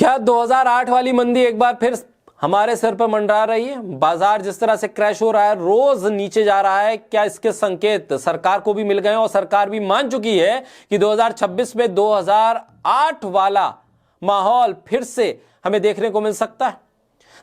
क्या 2008 वाली मंदी एक बार फिर हमारे सिर पर मंडरा रही है? बाजार जिस तरह से क्रैश हो रहा है, रोज नीचे जा रहा है, क्या इसके संकेत सरकार को भी मिल गए और सरकार भी मान चुकी है कि 2026 में 2008 वाला माहौल फिर से हमें देखने को मिल सकता है?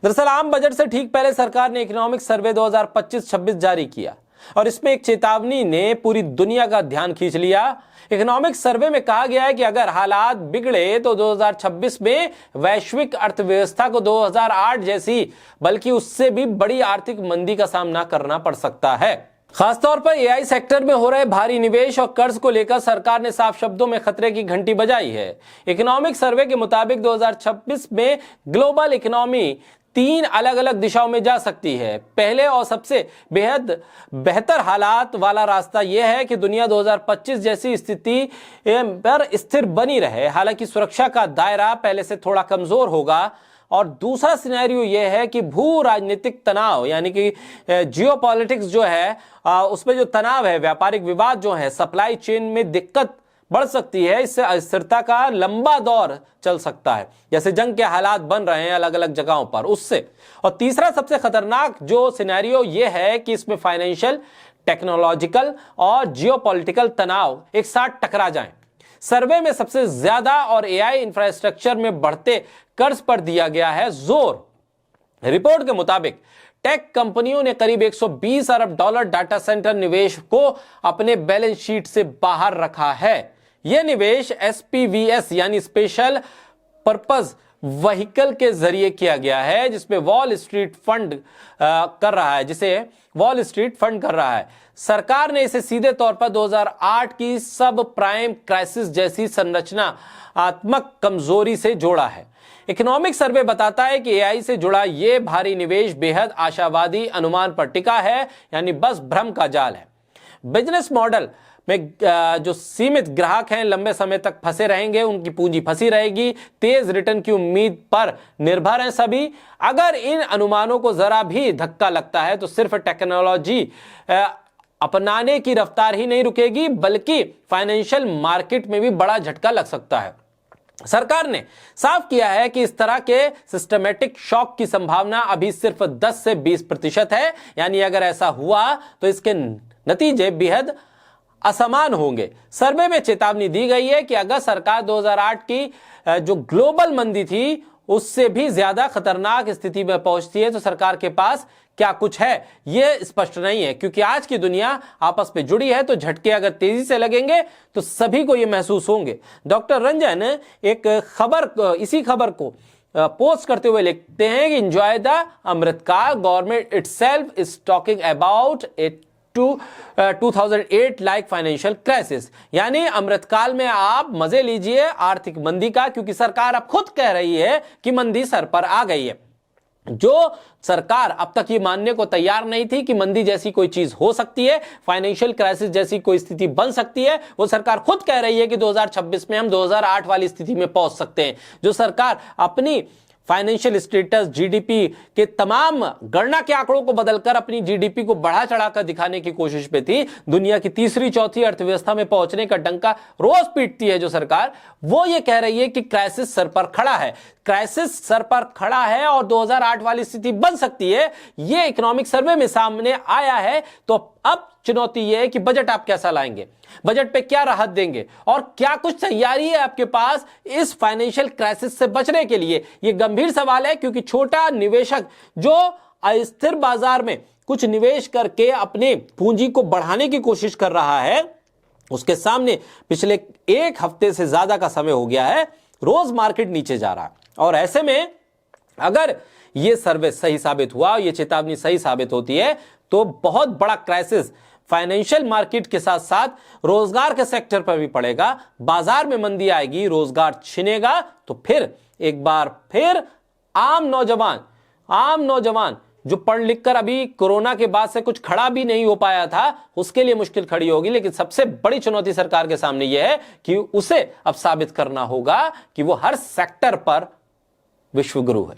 दरअसल आम बजट से ठीक पहले सरकार ने इकोनॉमिक सर्वे 2025-26 जारी किया और इसमें एक चेतावनी ने पूरी दुनिया का ध्यान खींच लिया। इकोनॉमिक सर्वे में कहा गया है कि अगर हालात बिगड़े तो 2026 में वैश्विक अर्थव्यवस्था को 2008 जैसी बल्कि उससे भी बड़ी आर्थिक मंदी का सामना करना पड़ सकता है। खासतौर पर एआई सेक्टर में हो रहे भारी निवेश और कर्ज को लेकर सरकार ने साफ शब्दों में खतरे की घंटी बजाई है। इकोनॉमिक सर्वे के मुताबिक 2026 में ग्लोबल इकोनॉमी 3 अलग अलग दिशाओं में जा सकती है। पहले और सबसे बेहद बेहतर हालात वाला रास्ता यह है कि दुनिया 2025 जैसी स्थिति पर स्थिर बनी रहे, हालांकि सुरक्षा का दायरा पहले से थोड़ा कमजोर होगा। और दूसरा सिनेरियो यह है कि भू राजनीतिक तनाव यानी कि जियोपॉलिटिक्स जो है उसमें जो तनाव है, व्यापारिक विवाद जो है, सप्लाई चेन में दिक्कत बढ़ सकती है। इससे अस्थिरता का लंबा दौर चल सकता है, जैसे जंग के हालात बन रहे हैं अलग अलग जगहों पर, उससे। और तीसरा सबसे खतरनाक जो सिनेरियो यह है कि इसमें फाइनेंशियल, टेक्नोलॉजिकल और जियोपॉलिटिकल तनाव एक साथ टकरा जाएं। सर्वे में सबसे ज्यादा और एआई इंफ्रास्ट्रक्चर में बढ़ते कर्ज पर दिया गया है जोर। रिपोर्ट के मुताबिक टेक कंपनियों ने करीब 120 अरब डॉलर डाटा सेंटर निवेश को अपने बैलेंस शीट से बाहर रखा है। यह निवेश एसपीवीएस यानी स्पेशल पर्पस व्हीकल के जरिए किया गया है, जिसमें वॉल स्ट्रीट फंड कर रहा है। सरकार ने इसे सीधे तौर पर 2008 की सब प्राइम क्राइसिस जैसी संरचनात्मक कमजोरी से जोड़ा है। इकोनॉमिक सर्वे बताता है कि एआई से जुड़ा यह भारी निवेश बेहद आशावादी अनुमान पर टिका है, यानी बस भ्रम का जाल है। बिजनेस मॉडल में जो सीमित ग्राहक हैं लंबे समय तक फंसे रहेंगे, उनकी पूंजी फंसी रहेगी, तेज रिटर्न की उम्मीद पर निर्भर हैं सभी। अगर इन अनुमानों को जरा भी धक्का लगता है तो सिर्फ टेक्नोलॉजी अपनाने की रफ्तार ही नहीं रुकेगी, बल्कि फाइनेंशियल मार्केट में भी बड़ा झटका लग सकता है। सरकार ने साफ किया है कि इस तरह के सिस्टमैटिक शॉक की संभावना अभी सिर्फ 10 से 20% है, यानी अगर ऐसा हुआ तो इसके नतीजे बेहद असमान होंगे। सर्वे में चेतावनी दी गई है कि अगर सरकार 2008 की जो ग्लोबल मंदी थी उससे भी ज्यादा खतरनाक स्थिति में पहुंचती है तो सरकार के पास क्या कुछ है यह स्पष्ट नहीं है, क्योंकि आज की दुनिया आपस में जुड़ी है, तो झटके अगर तेजी से लगेंगे तो सभी को यह महसूस होंगे। डॉक्टर रंजन इसी खबर को पोस्ट करते हुए लिखते हैं कि enjoy the Amritkaal, government itself is talking about it 2008 like financial crisis, यानी अमृतकाल में आप मजे लीजिए आर्थिक मंदी का, क्योंकि सरकार अब खुद कह रही है कि मंदी सर पर आ गई है। जो सरकार अब तक ये मानने को तैयार नहीं थी कि मंदी जैसी कोई चीज हो सकती है, फाइनेंशियल क्राइसिस जैसी कोई स्थिति बन सकती है, वो सरकार खुद कह रही है कि 2026 में हम 2008 वाली स्थिति में पहुंच सकते हैं। जो सरकार अपनी फाइनेंशियल स्टेटस, जीडीपी के तमाम गणना के आंकड़ों को बदलकर अपनी जीडीपी को बढ़ा चढ़ाकर दिखाने की कोशिश में थी, दुनिया की तीसरी चौथी अर्थव्यवस्था में पहुंचने का डंका रोज पीटती है जो सरकार, वो ये कह रही है कि क्राइसिस सर पर खड़ा है। क्राइसिस सर पर खड़ा है और 2008 वाली स्थिति बन सकती है, ये इकोनॉमिक सर्वे में सामने आया है। तो अब चुनौती यह है कि बजट आप कैसा लाएंगे, बजट पे क्या राहत देंगे और क्या कुछ तैयारी है आपके पास इस फाइनेंशियल क्राइसिस से बचने के लिए। यह गंभीर सवाल है, क्योंकि छोटा निवेशक जो अस्थिर बाजार में कुछ निवेश करके अपने पूंजी को बढ़ाने की कोशिश कर रहा है, उसके सामने पिछले एक हफ्ते से ज्यादा का समय हो गया है, रोज मार्केट नीचे जा रहा है। और ऐसे में अगर यह सर्वे सही साबित हुआ, यह चेतावनी सही साबित होती है, तो बहुत बड़ा क्राइसिस फाइनेंशियल मार्केट के साथ साथ रोजगार के सेक्टर पर भी पड़ेगा। बाजार में मंदी आएगी, रोजगार छिनेगा, तो फिर एक बार फिर आम नौजवान जो पढ़ लिख कर अभी कोरोना के बाद से कुछ खड़ा भी नहीं हो पाया था, उसके लिए मुश्किल खड़ी होगी। लेकिन सबसे बड़ी चुनौती सरकार के सामने यह है कि उसे अब साबित करना होगा कि वो हर सेक्टर पर विश्व गुरु है।